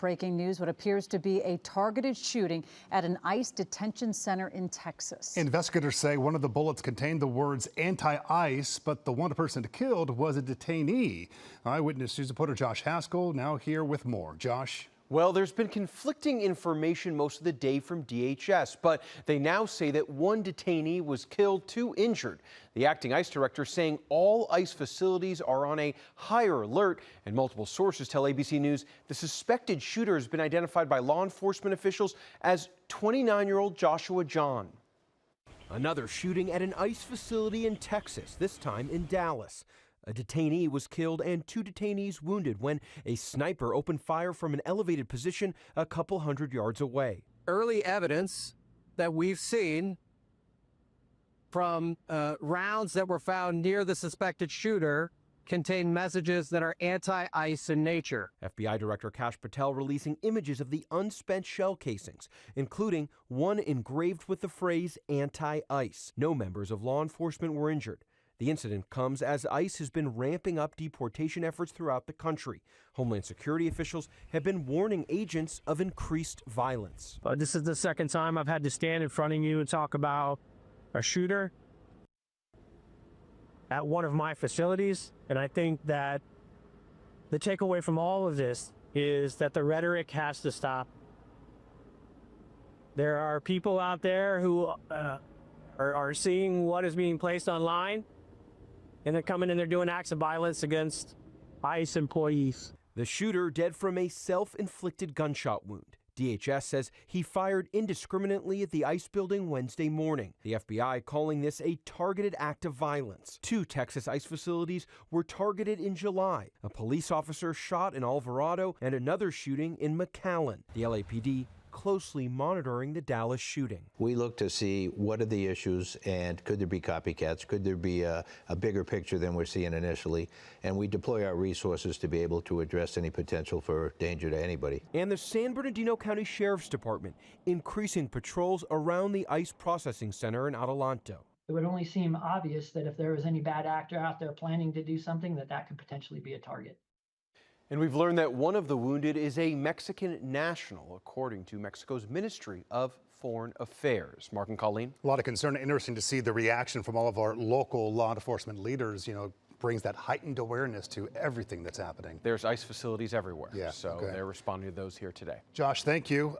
Breaking news, what appears to be a targeted shooting at an ICE detention center in Texas. Investigators say one of the bullets contained the words anti-ICE, but the one person killed was a detainee. Eyewitness News reporter Josh Haskell now here with more. Josh. Well, there's been conflicting information most of the day from DHS, but they now say that one detainee was killed, two injured. The acting ICE director saying all ICE facilities are on a higher alert, and multiple sources tell ABC News the suspected shooter has been identified by law enforcement officials as 29-year-old Joshua John. Another shooting at an ICE facility in Texas, this time in Dallas. A detainee was killed and two detainees wounded when a sniper opened fire from an elevated position a couple hundred yards away. Early evidence that we've seen from rounds that were found near the suspected shooter contain messages that are anti-ICE in nature. FBI Director Kash Patel releasing images of the unspent shell casings, including one engraved with the phrase anti-ICE. No members of law enforcement were injured. The incident comes as ICE has been ramping up deportation efforts throughout the country. Homeland Security officials have been warning agents of increased violence. This is the second time I've had to stand in front of you and talk about a shooter at one of my facilities. And I think that the takeaway from all of this is that the rhetoric has to stop. There are people out there who are seeing what is being placed online, and they're coming and they're doing acts of violence against ICE employees. The shooter dead from a self-inflicted gunshot wound. DHS says he fired indiscriminately at the ICE building Wednesday morning. The FBI calling this a targeted act of violence. Two Texas ICE facilities were targeted in July. A police officer shot in Alvarado and another shooting in McAllen. The LAPD closely monitoring the Dallas shooting. We look to see what are the issues and could there be copycats? Could there be a bigger picture than we're seeing initially? And we deploy our resources to be able to address any potential for danger to anybody. And the San Bernardino County Sheriff's Department increasing patrols around the ICE processing center in Adelanto. It would only seem obvious that if there was any bad actor out there planning to do something, that could potentially be a target. And we've learned that one of the wounded is a Mexican national, according to Mexico's Ministry of Foreign Affairs. Mark and Colleen. A lot of concern. Interesting to see the reaction from all of our local law enforcement leaders. Brings that heightened awareness to everything that's happening. There's ICE facilities everywhere. Yeah, so okay. They're responding to those here today. Josh, thank you.